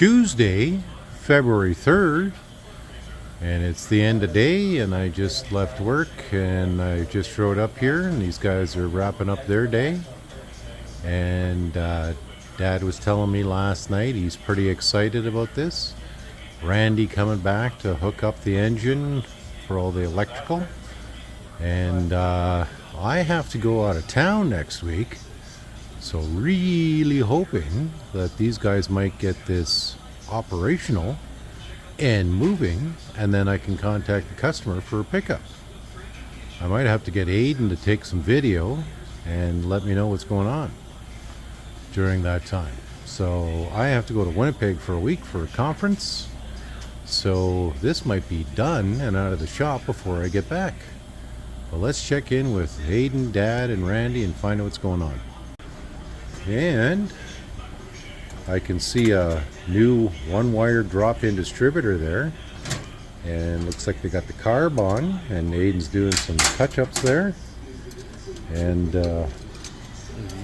Tuesday, February 3rd, and it's the end of day, and I just left work and I just showed up here, and these guys are wrapping up their day. And Dad was telling me last night he's pretty excited about this. Randy coming back to hook up the engine for all the electrical, and I have to go out of town next week, so really hoping that these guys might get this operational and moving, and then I can contact the customer for a pickup. I might have to get Aidan to take some video and let me know what's going on during that time. So I have to go to Winnipeg for a week for a conference, so this might be done and out of the shop before I get back. But let's check in with Aidan, Dad, and Randy and find out what's going on. And I can see a new one-wire drop-in distributor there, and looks like they got the carb on, and Aidan's doing some touch-ups there. And if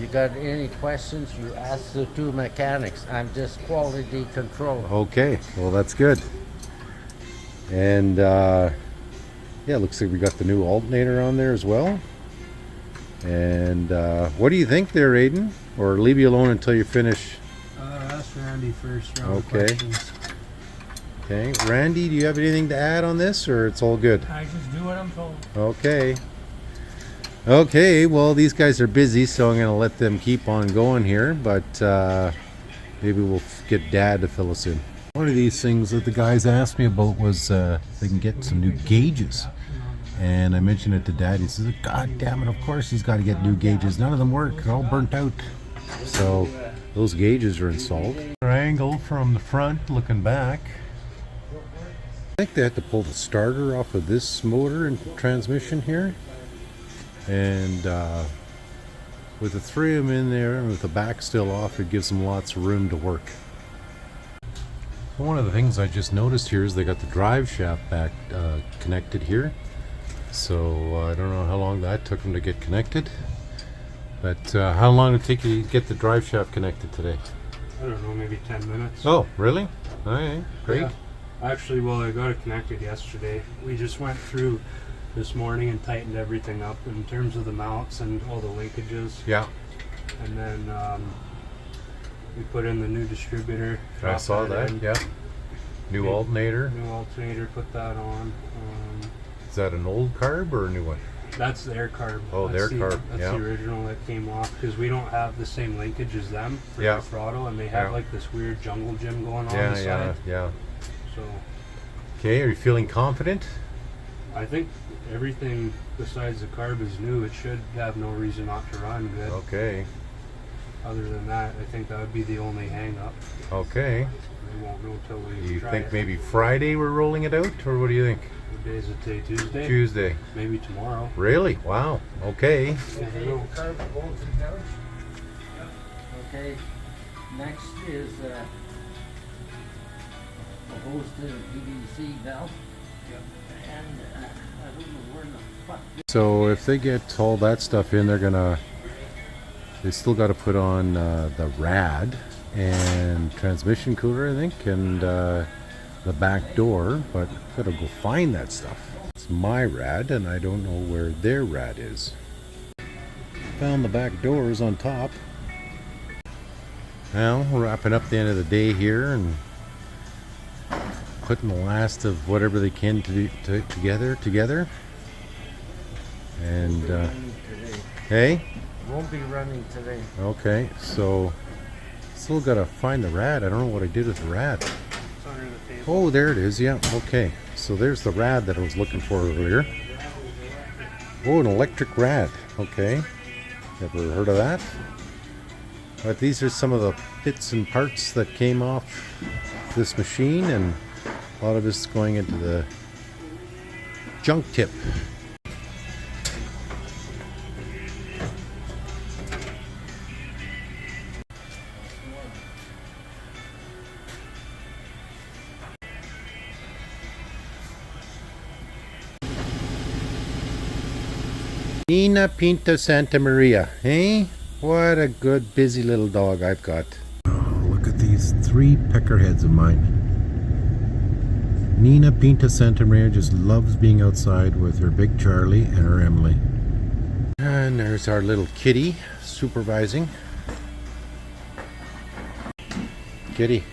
you got any questions, you ask the two mechanics. I'm just quality control. okay, well, that's good. And yeah, looks like we got the new alternator on there as well. And what do you think there, Aidan? Or leave you alone until you finish? Ask Randy first. Okay. Okay, Randy, do you have anything to add on this, or it's all good? I just do what I'm told. Okay. Okay, well, these guys are busy, so I'm going to let them keep on going here, but maybe we'll get Dad to fill us in. One of these things that the guys asked me about was they can get some new gauges. And I mentioned it to Dad. He says, God damn it, of course he's got to get new gauges. None of them work. They're all burnt out. So those gauges are installed. Angle from the front looking back. I think they had to pull the starter off of this motor and transmission here. And with the three of them in there and with the back still off, it gives them lots of room to work. One of the things I just noticed here is they got the drive shaft back connected here. So I don't know how long that took them to get connected. But how long did it take you to get the drive shaft connected today? I don't know, maybe 10 minutes. Oh, really? All right, great. Yeah. Actually, well, I got it connected yesterday. We just went through this morning and tightened everything up in terms of the mounts and all the linkages. Yeah. And then we put in the new distributor. I saw that, yeah. New alternator. New alternator, put that on. Is that an old carb or a new one? That's their carb. Oh, that's their carb, That's yeah. the original that came off, because we don't have the same linkage as them for Yeah. the throttle, and they have Yeah. like this weird jungle gym going on Yeah, the yeah, side. yeah. So Okay, are you feeling confident? I think everything besides the carb is new. It should have no reason not to run good. Okay, Other than that, I think that would be the only hang up. okay. We won't know till we You try think it. maybe Friday we're rolling it out, or what do you think? What day is it today? Tuesday? Tuesday. Maybe tomorrow. Really? Wow. Okay. Okay, carb bolted down. Okay, next is a hose to the PVC valve. And I don't know where the fuck. So if they get all that stuff in, they still got to put on the rad and transmission cooler, I think, and the back door, but I've got to go find that stuff. It's my rad, and I don't know where their rad is. Found the back doors on top. Well, we're wrapping up the end of the day here and putting the last of whatever they can to do together. And hey, Won't be running today. okay, so still gotta find the rad. I don't know what I did with the rad. It's under the table. Oh, there it is. Yeah, okay. So there's the rad that I was looking for earlier. Oh, an electric rad. Okay, never heard of that. But these are some of the bits and parts that came off this machine, and a lot of this is going into the junk tip. Nina Pinta Santa Maria, eh? What a good busy little dog I've got. Look at these 3 peckerheads of mine. Nina Pinta Santamaria just loves being outside with her big Charlie and her Emily. And there's our little kitty supervising. Kitty.